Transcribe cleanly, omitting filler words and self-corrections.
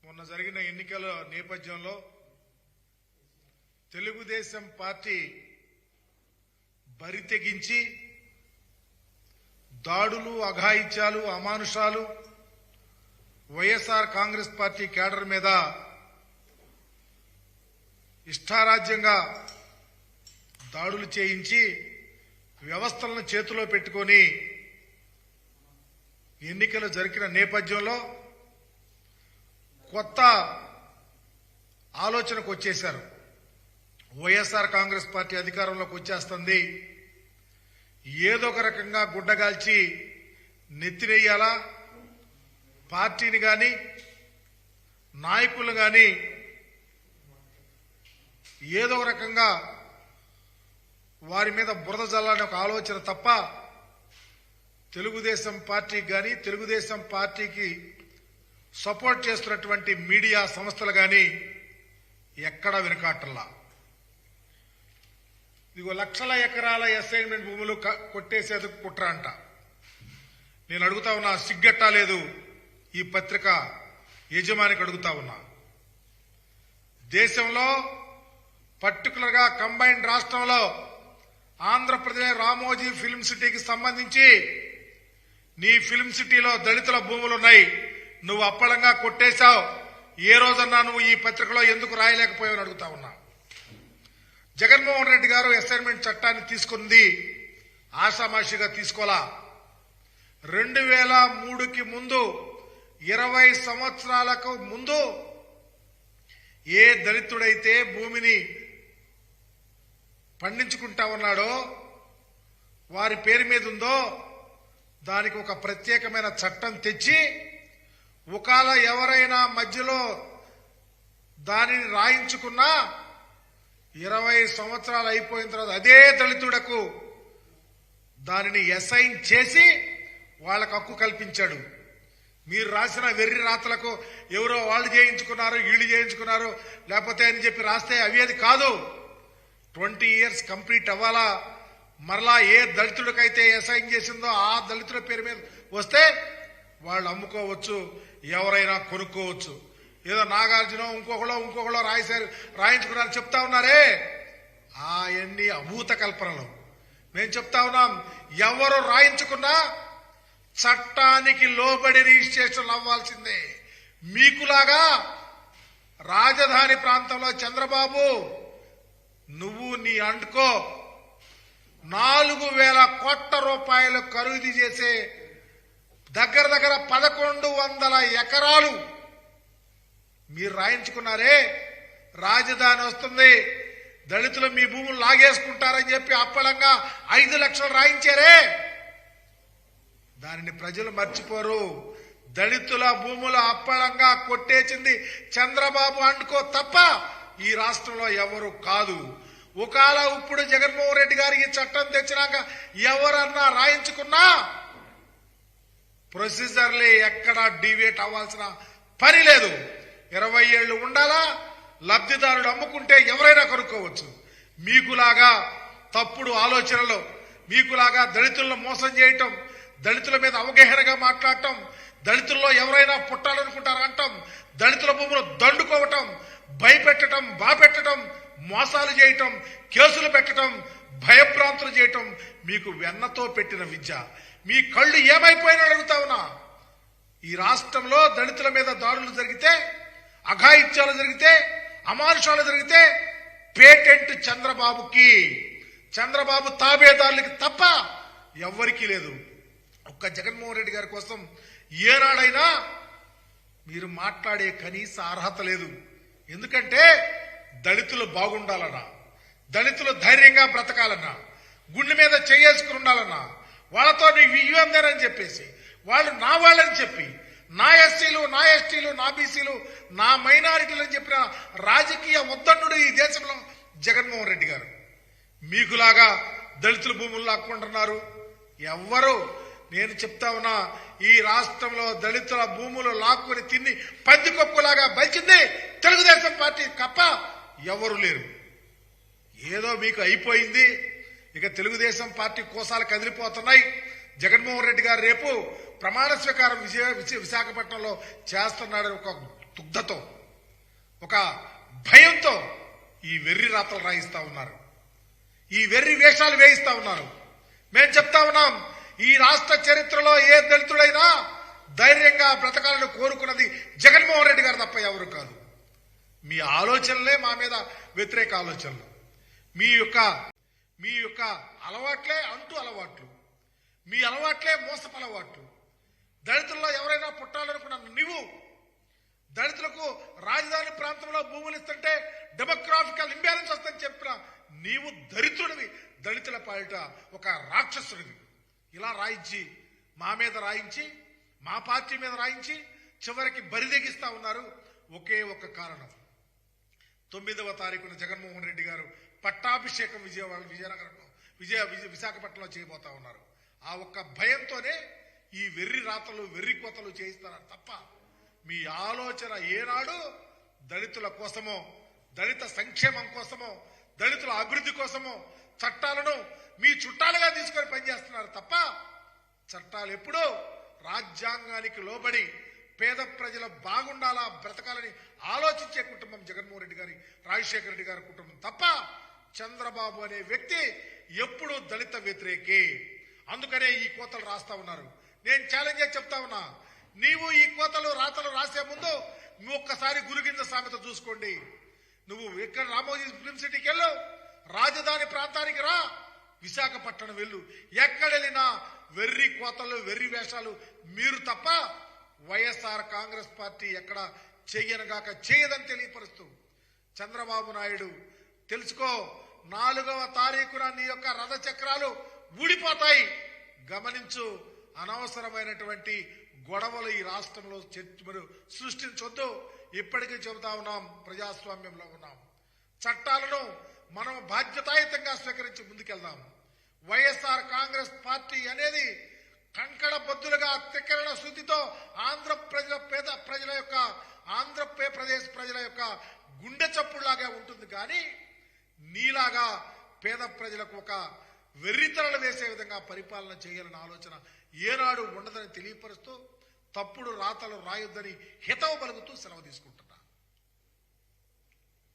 మొన్న జరిగిన ఎన్నికల నేపథ్యంలో తెలుగుదేశం పార్టీ బరితెగించి దాడులు, అఘాయిత్యాలు, అమానుషాలు వైఎస్ఆర్ కాంగ్రెస్ పార్టీ కేడర్ మీద ఇష్టారాజ్యంగా దాడులు చేయించి వ్యవస్థలను చేతిలో పెట్టుకొని ఎన్నికలు జరిగిన నేపథ్యంలో కొత్త ఆలోచనకు వచ్చేశారు. వైఎస్ఆర్ కాంగ్రెస్ పార్టీ అధికారంలోకి వచ్చేస్తుంది, ఏదో ఒక రకంగా గుడ్డగాల్చి నెత్తినేయాలా, పార్టీని గాని నాయకులు గాని ఏదో ఒక రకంగా వారి మీద బురద జల్లాలని ఒక ఆలోచన తప్ప తెలుగుదేశం పార్టీకి గాని తెలుగుదేశం పార్టీకి సపోర్ట్ చేస్తున్నటువంటి మీడియా సంస్థలు గాని ఎక్కడా వెనుకాటల్లా. ఇదిగో లక్షల ఎకరాల అసైన్మెంట్ భూములు కొట్టేసేందుకు కుట్ర అంట. నేను అడుగుతా ఉన్నా, సిగ్గట్టా లేదు ఈ పత్రిక యజమానికి అడుగుతా ఉన్నా. దేశంలో పర్టికులర్ గా కంబైన్డ్ రాష్ట్రంలో ఆంధ్రప్రదేశ్ రామోజీ ఫిల్మ్ సిటీకి సంబంధించి నీ ఫిల్మ్ సిటీలో దళితుల భూములున్నాయి, నువ్వు అప్పళంగా కొట్టేశావు. ఏ రోజన్నా నువ్వు ఈ పత్రికలో ఎందుకు రాయలేకపోయావని అడుగుతా ఉన్నా. జగన్మోహన్ రెడ్డి గారు అసైన్మెంట్ చట్టాన్ని తీసుకుంది ఆషామాషిగా తీసుకోలా. 2003కి ముందు 20 సంవత్సరాలకు ముందు ఏ దళితుడైతే భూమిని పండించుకుంటా ఉన్నాడో, వారి పేరు మీద ఉందో దానికి ఒక ప్రత్యేకమైన చట్టం తెచ్చి ఒకవేళ ఎవరైనా మధ్యలో దానిని రాయించుకున్నా 20 సంవత్సరాలు అయిపోయిన తర్వాత అదే దళితుడకు దానిని అసైన్ చేసి వాళ్ళకు హక్కు కల్పించాడు. మీరు రాసిన వెర్రి రాతలకు ఎవరో వాళ్ళు చేయించుకున్నారు, వీళ్ళు చేయించుకున్నారు లేకపోతే అని చెప్పి రాస్తే అవి కాదు. 20 years కంప్లీట్ అవ్వాలా. మరలా ఏ దళితుడికైతే అసైన్ చేసిందో ఆ దళితుల పేరు మీద వస్తే వాళ్ళు అమ్ముకోవచ్చు, ఎవరైనా కొనుక్కోవచ్చు. ఏదో నాగార్జున ఇంకొకళ్ళో రాయించుకున్నారు చెప్తా ఉన్నారే, అవన్నీ అభూత కల్పనలు. మేము చెప్తా ఉన్నాం, ఎవరు రాయించుకున్నా చట్టానికి లోబడి రిజిస్ట్రేషన్ అవ్వాల్సిందే. మీకులాగా రాజధాని ప్రాంతంలో చంద్రబాబు నువ్వు నీ అంటుకో 4,000 కోట్ల రూపాయలు ఖరీదు చేసే దగ్గర 1,100 ఎకరాలు మీరు రాయించుకున్నారే. రాజధాని వస్తుంది, దళితులు మీ భూములు లాగేసుకుంటారని చెప్పి అప్పలంగా 5 లక్షలు రాయించారే. దానిని ప్రజలు మర్చిపోరు. దళితుల భూములు అప్పలంగా కొట్టేసింది చంద్రబాబు అంటుకో తప్ప ఈ రాష్ట్రంలో ఎవరు కాదు. ఒకవేళ ఇప్పుడు జగన్మోహన్ రెడ్డి గారు ఈ చట్టం తెచ్చినాక ఎవరన్నా రాయించుకున్నా ప్రొసీజర్లే ఎక్కడా డివేట్ అవ్వాల్సిన పని లేదు. 20 ఏళ్లు ఉండాలా, లబ్ధిదారుడు అమ్ముకుంటే ఎవరైనా కొనుక్కోవచ్చు. మీకులాగా తప్పుడు ఆలోచనలు, మీకులాగా దళితులను మోసం చేయటం, దళితుల మీద అవగాహనగా మాట్లాడటం, దళితుల్లో ఎవరైనా పుట్టాలనుకుంటారంటాం, దళితుల భూములు దండుకోవటం, భయపెట్టడం, బాపెట్టడం, మోసాలు చేయటం, కేసులు పెట్టడం, భయభ్రాంతులు చేయటం మీకు వెన్నతో పెట్టిన విద్య. మీ కళ్ళు ఏమైపోయినా అడుగుతా ఉన్నా. ఈ రాష్ట్రంలో దళితుల మీద దాడులు జరిగితే, అఘాయిత్యాలు జరిగితే, అమానుషాలు జరిగితే పేటెంట్ చంద్రబాబుకి, చంద్రబాబు తాబేదారులకి తప్ప ఎవ్వరికీ లేదు. ఒక్క జగన్మోహన్ రెడ్డి గారి కోసం ఏనాడైనా మీరు మాట్లాడే కనీస అర్హత లేదు. ఎందుకంటే దళితులు బాగుండాలన్నా, దళితులు ధైర్యంగా బ్రతకాలన్నా, గుండె మీద చేసుకుని ఉండాలన్నా, వాళ్ళతో నీకు ఇవ్వందేనని చెప్పేసి వాళ్ళు నా వాళ్ళని చెప్పి నా ఎస్సీలు, నా ఎస్టీలు, నా బీసీలు, నా మైనారిటీలు అని చెప్పిన రాజకీయ ఉద్దండు ఈ దేశంలో జగన్మోహన్ రెడ్డి గారు. మీకులాగా దళితుల భూములు లాక్కుంటున్నారు ఎవ్వరు. నేను చెప్తా ఉన్నా, ఈ రాష్ట్రంలో దళితుల భూములు లాక్కుని తిని పందికొక్కులాగా బలిచింది తెలుగుదేశం పార్టీ తప్ప ఎవరు లేరు. ఏదో మీకు అయిపోయింది. ఇక తెలుగుదేశం పార్టీ కోసాలు కదిలిపోతున్నాయి. జగన్మోహన్ రెడ్డి గారు రేపు ప్రమాణ స్వీకారం విశాఖపట్నంలో చేస్తున్నాడని ఒక తుగ్ధతో, ఒక భయంతో ఈ వెర్రి రాతలు రాయిస్తా ఉన్నారు, ఈ వెర్రి వేషాలు వేయిస్తా ఉన్నారు. మేము చెప్తా ఉన్నాం, ఈ రాష్ట్ర చరిత్రలో ఏ దళితుడైనా ధైర్యంగా బ్రతకాలని కోరుకున్నది జగన్మోహన్ రెడ్డి గారు తప్ప ఎవరు కాదు. మీ ఆలోచనలే మా మీద వ్యతిరేక ఆలోచనలు, మీ యొక్క అలవాట్లే అంటూ అలవాట్లు, మీ అలవాట్లే మోసపు అలవాట్లు. దళితుల్లో ఎవరైనా పుట్టాలనుకున్నాను, నువ్వు దళితులకు రాజధాని ప్రాంతంలో భూములు ఇస్తుంటే డెమోగ్రాఫికల్ ఇంబ్యాలెన్స్ వస్తుందని చెప్పిన నీవు దరిద్రుడివి, దళితుల పాలిట ఒక రాక్షసుడివి. ఇలా రాయించి మా మీద రాయించి, మా పార్టీ మీద రాయించి చివరికి బరిదెగిస్తా ఉన్నారు. ఒకే ఒక కారణం, 9వ తారీఖున జగన్మోహన్ రెడ్డి గారు పట్టాభిషేకం విజయనగరంలో విశాఖపట్నంలో చేయబోతా ఉన్నారు. ఆ ఒక్క భయంతోనే ఈ వెర్రి రాతలు వెర్రి కోతలు చేయిస్తారు తప్ప మీ ఆలోచన ఏనాడు దళితుల కోసమో, దళిత సంక్షేమం కోసమో, దళితుల అభివృద్ధి కోసమో చట్టాలను మీ చుట్టాలుగా తీసుకొని పనిచేస్తున్నారు తప్ప చట్టాలు ఎప్పుడూ రాజ్యాంగానికి లోబడి పేద ప్రజల బాగుండాలా, బ్రతకాలని ఆలోచించే కుటుంబం జగన్మోహన్ రెడ్డి గారి, రాజశేఖర రెడ్డి గారి కుటుంబం తప్ప చంద్రబాబు అనే వ్యక్తి ఎప్పుడూ దళిత వ్యతిరేకి. అందుకనే ఈ కోతలు రాస్తా ఉన్నారు. నేను ఛాలెంజ్ చేసి చెప్తా ఉన్నా, నీవు ఈ కోతలు రాతలు రాసే ముందు నువ్వు ఒక్కసారి గురుగింజ సామెత చూసుకోండి. నువ్వు ఇక్కడ రామోజీ ఫిల్మ్ సిటీకి వెళ్ళు, రాజధాని ప్రాంతానికి రా, విశాఖపట్నం వెళ్ళు, ఎక్కడెళ్ళినా వెర్రి కోతలు వెర్రి వేషాలు మీరు తప్ప వైఎస్ఆర్ కాంగ్రెస్ పార్టీ ఎక్కడ చెయ్యనగాక చేయదని తెలియపరుస్తూ, చంద్రబాబు నాయుడు తెలుసుకో, 4వ తారీఖున నీ యొక్క రథ చక్రాలు ఊడిపోతాయి, గమనించు. అనవసరమైనటువంటి గొడవలు ఈ రాష్ట్రంలో సృష్టించొద్దు. ఇప్పటికీ చెబుతా ఉన్నాం, ప్రజాస్వామ్యంలో ఉన్నాం, చట్టాలను మనం బాధ్యతాయుతంగా స్వీకరించి ముందుకెళ్దాం. వైఎస్ఆర్ కాంగ్రెస్ పార్టీ అనేది కంకణ బద్దులుగా త్రికరణ శుద్ధితో ఆంధ్రప్రదేశ్ ప్రజల యొక్క గుండె చప్పుడులాగా ఉంటుంది. కానీ నీలాగా పేద ప్రజలకు ఒక వెర్రితరలు వేసే విధంగా పరిపాలన చేయాలన్న ఆలోచన ఏనాడు ఉండదని తెలియపరుస్తూ తప్పుడు రాతలు రాయొద్దని హితవు పలుకుతూ సెలవు తీసుకుంటున్నా.